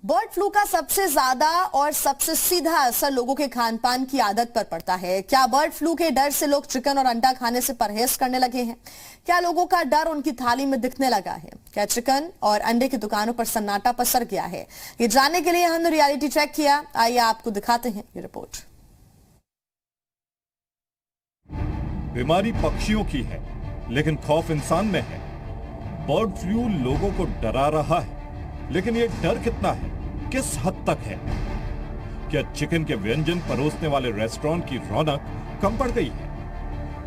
Bird flu का सबसे ज्यादा और सबसे सीधा असर लोगों के खान पान की आदत पर पड़ता है। क्या बर्ड फ्लू के डर से लोग चिकन और अंडा खाने से परहेज करने लगे हैं? क्या लोगों का डर उनकी थाली में दिखने लगा है? क्या चिकन और अंडे की दुकानों पर सन्नाटा पसर गया है? ये जानने के लिए हमने रियलिटी चेक किया। आइए आपको दिखाते हैं ये रिपोर्ट। बीमारी पक्षियों की है, लेकिन खौफ इंसान में है। बर्ड फ्लू लोगों को डरा रहा है, लेकिन ये डर कितना है, किस हद तक है? क्या चिकन के व्यंजन परोसने वाले रेस्टोरेंट की रौनक कम पड़ गई है?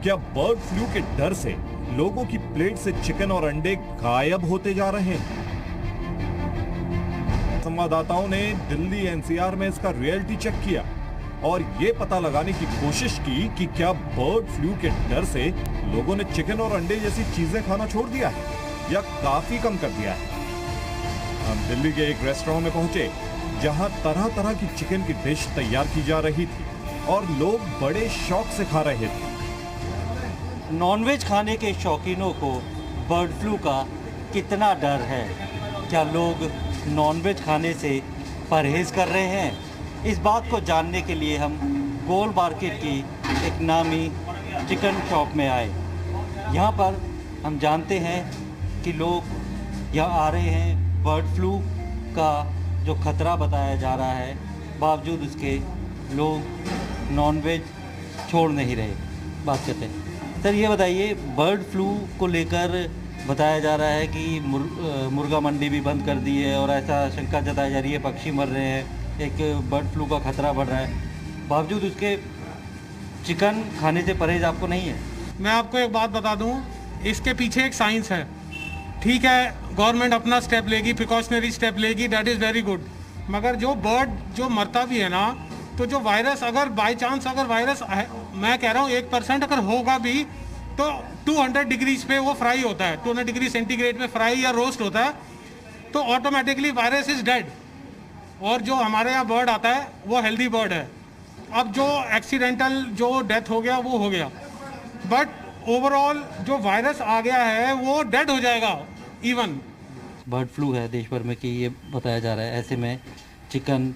क्या बर्ड फ्लू के डर से लोगों की प्लेट से चिकन और अंडे गायब होते जा रहे हैं? संवाददाताओं ने दिल्ली एनसीआर में इसका रियलिटी चेक किया और ये पता लगाने की कोशिश की कि क्या बर्ड फ्लू के डर से लोगों ने चिकन और अंडे जैसी चीजें खाना छोड़ दिया है या काफी कम कर दिया है। हम दिल्ली के एक रेस्टोरेंट में पहुंचे, जहां तरह तरह की चिकन की डिश तैयार की जा रही थी और लोग बड़े शौक से खा रहे थे। नॉनवेज खाने के शौकीनों को बर्ड फ्लू का कितना डर है? क्या लोग नॉनवेज खाने से परहेज कर रहे हैं? इस बात को जानने के लिए हम गोल मार्केट की एक नामी चिकन शॉप में आए। यहाँ पर हम जानते हैं कि लोग यहाँ आ रहे हैं बर्ड फ्लू का जो खतरा बताया जा रहा है, बावजूद उसके लोग नॉनवेज छोड़ नहीं रहे। बात करते हैं। सर ये बताइए, बर्ड फ्लू को लेकर बताया जा रहा है कि मुर्गा मंडी भी बंद कर दी है और ऐसा शंका जताई जा रही है पक्षी मर रहे हैं, एक बर्ड फ्लू का खतरा बढ़ रहा है, बावजूद उसके चिकन खाने से परहेज आपको नहीं है? मैं आपको एक बात बता दूं, इसके पीछे एक साइंस है। ठीक है, गवर्नमेंट अपना स्टेप लेगी, प्रिकॉशनरी स्टेप लेगी, दैट इज़ वेरी गुड। मगर जो बर्ड जो मरता भी है ना, तो जो वायरस अगर बाई चांस अगर वायरस मैं कह रहा हूँ 1% अगर होगा भी तो 200 डिग्रीज पे वो फ्राई होता है, 200 डिग्री सेंटीग्रेड में फ्राई या रोस्ट होता है, तो ऑटोमेटिकली वायरस इज डेड। और जो हमारे यहाँ बर्ड आता है वो हेल्दी बर्ड है। अब जो एक्सीडेंटल जो डेथ हो गया वो हो गया, बट ओवरऑल जो वायरस आ गया है वो डेड हो जाएगा। इवन बर्ड फ्लू है देश भर में कि ये बताया जा रहा है, ऐसे में चिकन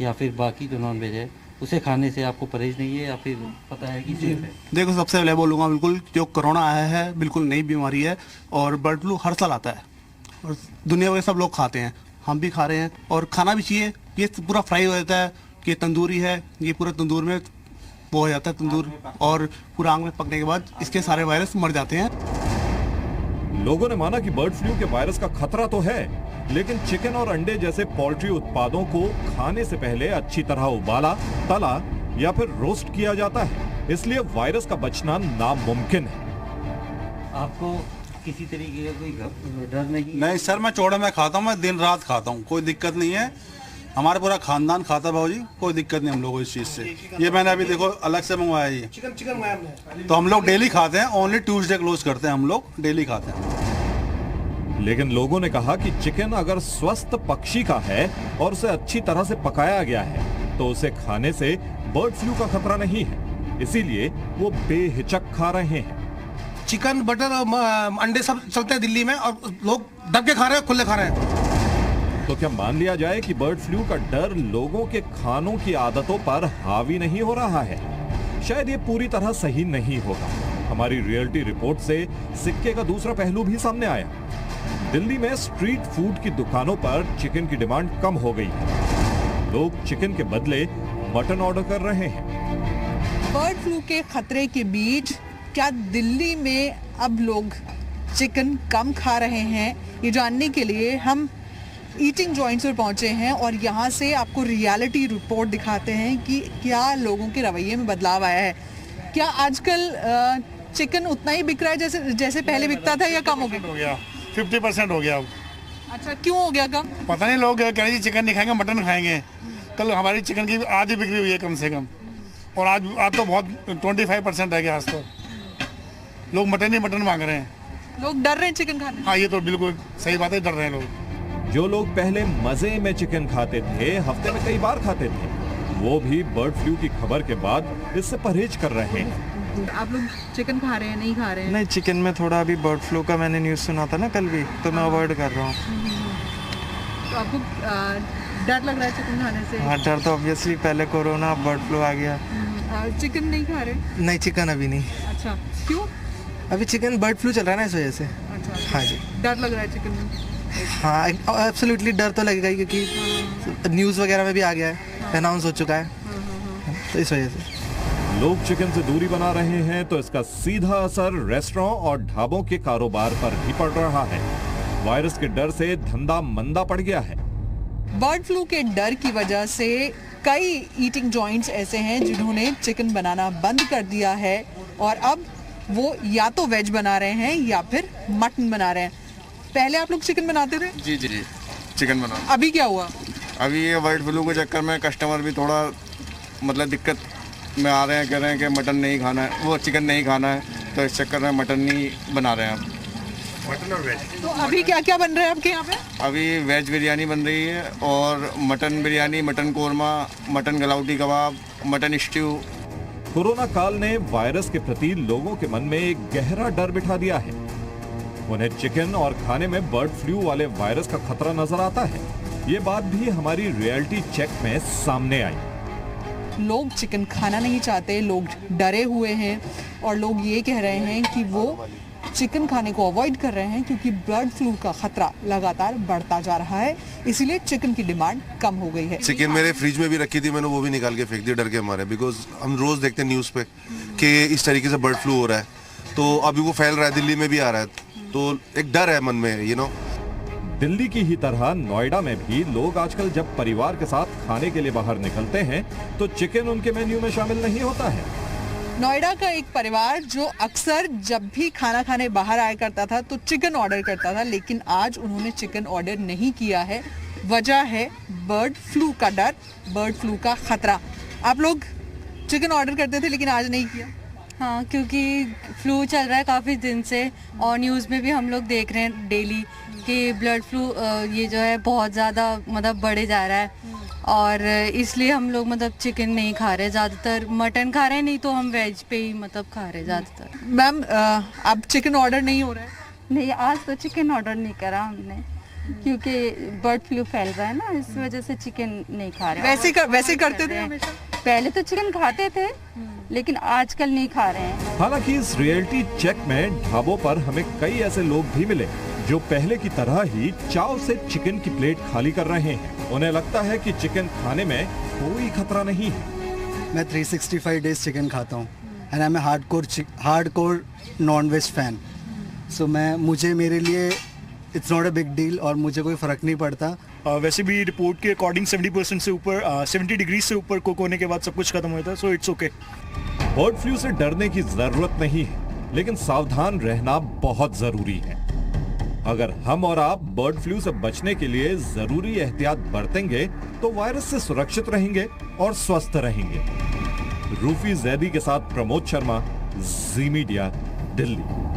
या फिर बाकी जो नॉन वेज है उसे खाने से आपको परहेज नहीं है या फिर पता है कि सेफ है? देखो, सबसे पहले बोलूँगा, बिल्कुल जो कोरोना आया है बिल्कुल नई बीमारी है और बर्ड फ्लू हर साल आता है और दुनिया भर के सब लोग खाते हैं, हम भी खा रहे हैं और खाना भी चाहिए। ये पूरा फ्राई हो जाता है, ये तंदूरी है, ये पूरा तंदूर में वो हो जाता है तंदूर, और पूरा आग में पकने के बाद इसके सारे वायरस मर जाते हैं। लोगों ने माना कि बर्ड फ्लू के वायरस का खतरा तो है, लेकिन चिकन और अंडे जैसे पोल्ट्री उत्पादों को खाने से पहले अच्छी तरह उबाला, तला या फिर रोस्ट किया जाता है, इसलिए वायरस का बचना नामुमकिन है। आपको किसी तरीके का कोई डर नहीं? नहीं सर, मैं चौड़ा में खाता हूँ, मैं दिन रात खाता हूँ, कोई दिक्कत नहीं है। हमारा पूरा खानदान खाता है भाजी, कोई दिक्कत नहीं हम लोगों को इस चीज़ से। ये मैंने अभी देखो अलग से मंगवाया है, चिकन मंगाया हमने। तो हम लोग डेली खाते हैं, ओनली ट्यूसडे क्लोज करते हैं, हम लोग डेली खाते हैं। लेकिन लोगों ने कहा कि चिकन अगर स्वस्थ पक्षी का है और उसे अच्छी तरह से पकाया गया है तो उसे खाने से बर्ड फ्लू का खतरा नहीं है, इसीलिए वो बेहिचक खा रहे हैं। चिकन, बटर, अंडे सब चलते हैं दिल्ली में और लोग दब के खा रहे हैं, खुले खा रहे हैं। तो क्या मान लिया जाए कि बर्ड फ्लू का डर लोगों के खानों की आदतों पर हावी नहीं हो रहा है? शायद ये पूरी तरह सही नहीं होगा। हमारी रियलिटी रिपोर्ट से सिक्के का दूसरा पहलू भी सामने आया। दिल्ली में स्ट्रीट फूड की दुकानों पर चिकन की डिमांड कम हो गई है। लोग चिकन के बदले मटन ऑर्डर कर रहे हैं। बर्ड फ्लू के खतरे के बीच क्या दिल्ली में अब लोग चिकन कम खा रहे हैं? ये जानने के लिए हम ईटिंग जॉइंट्स पर पहुंचे हैं और यहाँ से आपको रियलिटी रिपोर्ट दिखाते हैं कि क्या लोगों के रवैये में बदलाव आया है। क्या आजकल चिकन उतना ही बिक रहा है जैसे पहले बिकता था या कम हो गया? 50% हो गया अब। अच्छा, क्यों हो गया कम? पता नहीं, लोग कह रहे हैं चिकन नहीं खाएंगे, मटन खाएंगे। कल हमारी चिकन की आधी बिक्री हुई है कम से कम, और आज तो बहुत 25% रह गया। आज तो लोग मटन ही मटन मांग रहे हैं। लोग डर रहे हैं चिकन खाने? हाँ, ये तो बिल्कुल सही बात है, डर रहे हैं लोग। जो लोग पहले मजे में चिकन खाते थे, हफ्ते में कई बार खाते थे, वो भी बर्ड फ्लू की खबर के बाद इससे परहेज कर रहे हैं। आप लोग चिकन खा रहे हैं, नहीं खा रहे हैं? नहीं, चिकन में थोड़ा अभी बर्ड फ्लू का मैंने न्यूज़ सुना था ना कल भी, तो मैं अवॉइड कर रहा हूँ। तो आपको डर लग रहा है चिकन खाने से? हाँ, डर तो ऑब्वियसली, पहले कोरोना, बर्ड फ्लू आ गया। चिकन नहीं खा रहे? नहीं, चिकन अभी नहीं। अच्छा, क्यों? अभी चिकन बर्ड फ्लू चल रहा है ना, इस वजह से। अच्छा, हाँ जी। डर लग रहा है चिकन में? हाँ, एब्सोल्युटली डर तो लगेगा ही, क्योंकि न्यूज़ वगैरह में भी आ गया है, अनाउंस हो चुका है, तो इस वजह से लोग चिकन से दूरी बना रहे हैं तो इसका सीधा असर रेस्टोरेंट और ढाबों के कारोबार पर भी पड़ रहा है। वायरस के डर से धंधा मंदा पड़ गया है। बर्ड फ्लू के डर की वजह से कई ईटिंग जॉइंट्स ऐसे हैं जिन्होंने चिकन बनाना बंद कर दिया है और अब वो या तो वेज बना रहे हैं या फिर मटन बना रहे हैं। पहले आप लोग चिकन बनाते थे? जी जी जी, चिकन बना। अभी क्या हुआ? अभी ये बर्ड फ्लू के चक्कर में कस्टमर भी थोड़ा मतलब दिक्कत में आ रहे हैं, कह रहे हैं कि मटन नहीं खाना है, वो चिकन नहीं खाना है, तो इस चक्कर में मटन नहीं बना रहे हैं आप। मटन और वेज। तो अभी क्या क्या बन रहा है आपके यहाँ पे? अभी वेज बिरयानी बन रही है और mutton biryani, mutton korma, mutton galouti kebab, mutton stew. Corona काल ने वायरस के प्रति लोगों के मन में एक गहरा डर बिठा दिया है। उन्हें चिकन और खाने में बर्ड फ्लू वाले वायरस का खतरा नजर आता है। ये बात भी हमारी रियलिटी चेक में सामने आई। लोग चिकन खाना नहीं चाहते, लोग डरे हुए हैं और लोग ये कह रहे हैं कि वो चिकन खाने को अवॉइड कर रहे हैं क्योंकि बर्ड फ्लू का खतरा लगातार बढ़ता जा रहा है, इसीलिए चिकन की डिमांड कम हो गई है। चिकन मेरे फ्रिज में भी रखी थी, मैंने वो भी निकाल के फेंक दी डर के मारे, बिकॉज हम रोज देखते हैं न्यूज़ पे कि इस तरीके से बर्ड फ्लू हो रहा है, तो अभी वो फैल रहा है, दिल्ली में भी आ रहा है, तो एक डर है मन में, यू नो। दिल्ली की ही तरह नोएडा में भी लोग आजकल जब परिवार के साथ खाने के लिए बाहर निकलते हैं तो चिकन उनके मेन्यू में शामिल नहीं होता है। नोएडा का एक परिवार जो अक्सर जब भी खाना खाने बाहर आया करता था तो चिकन ऑर्डर करता था, लेकिन आज उन्होंने चिकन ऑर्डर नहीं किया है। वजह है बर्ड फ्लू का डर, बर्ड फ्लू का खतरा। आप लोग चिकन ऑर्डर करते थे लेकिन आज नहीं किया? हाँ, क्योंकि फ्लू चल रहा है काफ़ी दिन से और न्यूज़ में भी हम लोग देख रहे हैं डेली कि ब्लड फ्लू ये जो है बहुत ज़्यादा मतलब बढ़े जा रहा है और इसलिए हम लोग मतलब चिकन नहीं खा रहे, ज़्यादातर मटन खा रहे हैं, नहीं तो हम वेज पे ही मतलब खा रहे ज़्यादातर। मैम, अब चिकन ऑर्डर नहीं हो रहा है? नहीं, आज तो चिकन ऑर्डर नहीं करा हमने क्योंकि बर्ड फ्लू फैल रहा है ना, इस वजह से चिकन नहीं खा रहे। वैसे करते थे हमेशा? पहले तो चिकन खाते थे लेकिन आजकल नहीं खा रहे हैं। हालांकि इस रियलिटी चेक में ढाबों पर हमें कई ऐसे लोग भी मिले जो पहले की तरह ही चाव से चिकन की प्लेट खाली कर रहे हैं। उन्हें लगता है कि चिकन खाने में कोई खतरा नहीं है। मैं 365 डेज चिकन खाता हूँ and I am hardcore non veg fan. So मेरे लिए it's not a big deal और मुझे कोई फर्क नहीं पड़ता। वैसे भी रिपोर्ट के अकॉर्डिंग 70% से ऊपर 70 डिग्री से ऊपर कुक होने के बाद सब कुछ खत्म होता है, so it's okay. Bird flu से डरने की जरूरत नहीं है, लेकिन सावधान रहना बहुत जरूरी है। अगर हम और आप बर्ड फ्लू से बचने के लिए जरूरी एहतियात बरतेंगे तो वायरस से सुरक्षित रहेंगे और स्वस्थ रहेंगे। रूफी जैदी के साथ प्रमोद शर्मा, जी मीडिया, दिल्ली।